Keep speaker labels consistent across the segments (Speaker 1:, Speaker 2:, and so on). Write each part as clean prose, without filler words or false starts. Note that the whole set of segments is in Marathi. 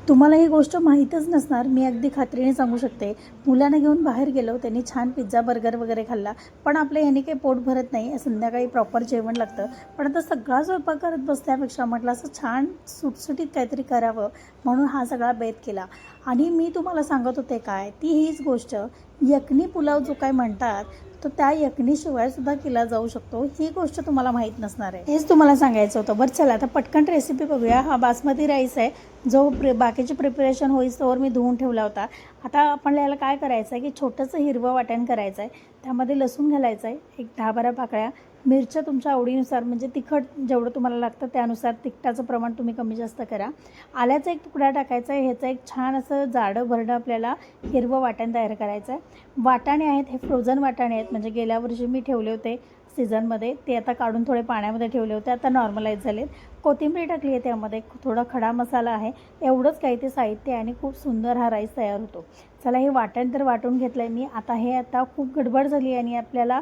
Speaker 1: तुम्हाला ही गोष्ट माहीतच नसणार, मी अगदी खात्रीने सांगू शकते. मुलांना घेऊन बाहेर गेलो, त्यांनी छान पिझ्झा, बर्गर वगैरे खाल्ला. पण आपल्या ह्याने काही पोट भरत नाही. संध्याकाळी प्रॉपर जेवण लागतं. पण आता सगळा स्वयंपाक करत बसल्यापेक्षा म्हटलं असं छान सुटसुटीत काहीतरी करावं, म्हणून हा सगळा बेत केला. आणि मी तुम्हाला सांगत होते काय, ती हीच गोष्ट यखनी पुलाव जो काय म्हणतात, तो त्या यखनीशिवाय सुद्धा केला जाऊ शकतो. ही गोष्ट तुम्हाला माहीत नसणार आहे. हेच तुम्हाला सांगायचं होतं. बरं चला आता पटकन रेसिपी बघूया. हा बासमती राईस आहे, जो बाकीचे प्रिपरेशन होईस्तोवर मी धुवून ठेवला होता. आता आपल्याला काय करायचं आहे की छोटंसं हिरवं वाटण करायचं आहे. त्यामध्ये लसूण घालायचं आहे, एक 10-12 पाकळ्या. मिरच्या तुमच्या आवडीनुसार, म्हणजे तिखट जेवढं तुम्हाला लागतं त्यानुसार तिखटाचं प्रमाण तुम्ही कमी जास्त करा. आल्याचा एक तुकडा टाकायचा आहे. ह्याचं एक छान असं जाडं भरडं आपल्याला हिरवं वाटण तयार करायचं आहे. वाटाणे आहेत, हे फ्रोझन वाटाणे आहेत, म्हणजे गेल्या वर्षी मी ठेवले होते सीझनमध्ये. ते आता काढून थोडे पाण्यामध्ये ठेवले होते, आता नॉर्मलाईज झालेत. कोथिंबीर टाकली आहे त्यामध्ये, थोडा खडा मसाला आहे. एवढंच काही ते साहित्य आहे आणि खूप सुंदर हा राईस तयार होतो. चला हे वाटण तर वाटून घेतलं आहे मी. आता खूप गडबड झाली आहे आणि आपल्याला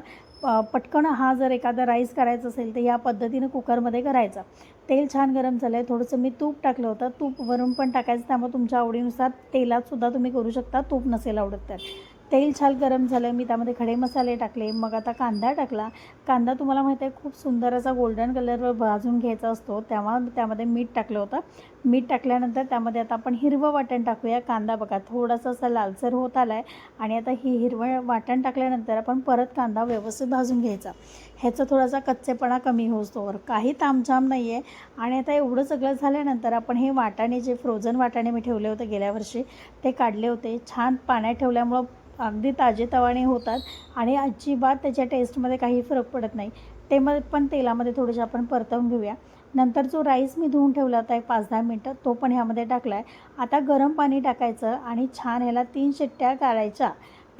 Speaker 1: पटकन हा जर एखादा राईस करायचा असेल तर या पद्धतीनं कुकरमध्ये करायचा. तेल छान गरम झालं आहे. थोडंसं मी तूप टाकलं होतं. तूप वरून पण टाकायचं, त्यामुळे तुमच्या आवडीनुसार तेलातसुद्धा तुम्ही करू शकता, तूप नसेल आवडत तर. तेल छान गरम झालं, मी त्यामध्ये खडे मसाले टाकले. मग आता कांदा टाकला. कांदा तुम्हाला माहिती आहे खूप सुंदर असा गोल्डन कलरवर भाजून घ्यायचा असतो, तेव्हा त्यामध्ये मीठ टाकलं होतं. मीठ टाकल्यानंतर त्यामध्ये आता आपण हिरवं वाटण टाकूया. कांदा बघा थोडासा असा लालसर होत आला आहे आणि आता ही हिरवं वाटण टाकल्यानंतर आपण परत कांदा व्यवस्थित भाजून घ्यायचा. ह्याचा थोडासा कच्चेपणा कमी होतोवर, काही तामझाम नाही आहे. आणि आता एवढं सगळं झाल्यानंतर आपण हे वाटाणे, जे फ्रोझन वाटाणे मी ठेवले होते गेल्या वर्षी, ते काढले होते. छान पाण्यात ठेवल्यामुळं अगदी ताजेतवाने होतात आणि अजिबात त्याच्या टेस्टमध्ये काही फरक पडत नाही. ते मग पण तेलामध्ये थोडेसे आपण परतवून घेऊया. नंतर जो राईस मी धुवून ठेवला होता एक 5-10 मिनटं, तो पण ह्यामध्ये टाकला आहे. आता गरम पाणी टाकायचं आणि छान ह्याला 3 शिट्ट्या काढायच्या.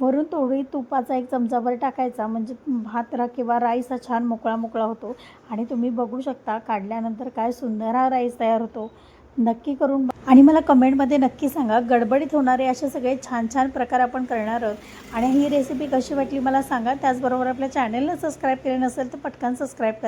Speaker 1: वरून थोडी तुपाचा एक चमचाभर टाकायचा, म्हणजे भात किंवा राईस हा छान मोकळा मोकळा होतो. आणि तुम्ही बघू शकता काढल्यानंतर काय सुंदर हा राईस तयार होतो. नक्की करून आणि मला कमेंटमध्ये नक्की सांगा. गडबडीत होणारे असे सगळे छान छान प्रकार आपण करणार आहोत. आणि ही रेसिपी कशी वाटली मला सांगा. त्याचबरोबर आपल्या चॅनलला सबस्क्राईब केले नसेल तर पटकन सबस्क्राईब करा.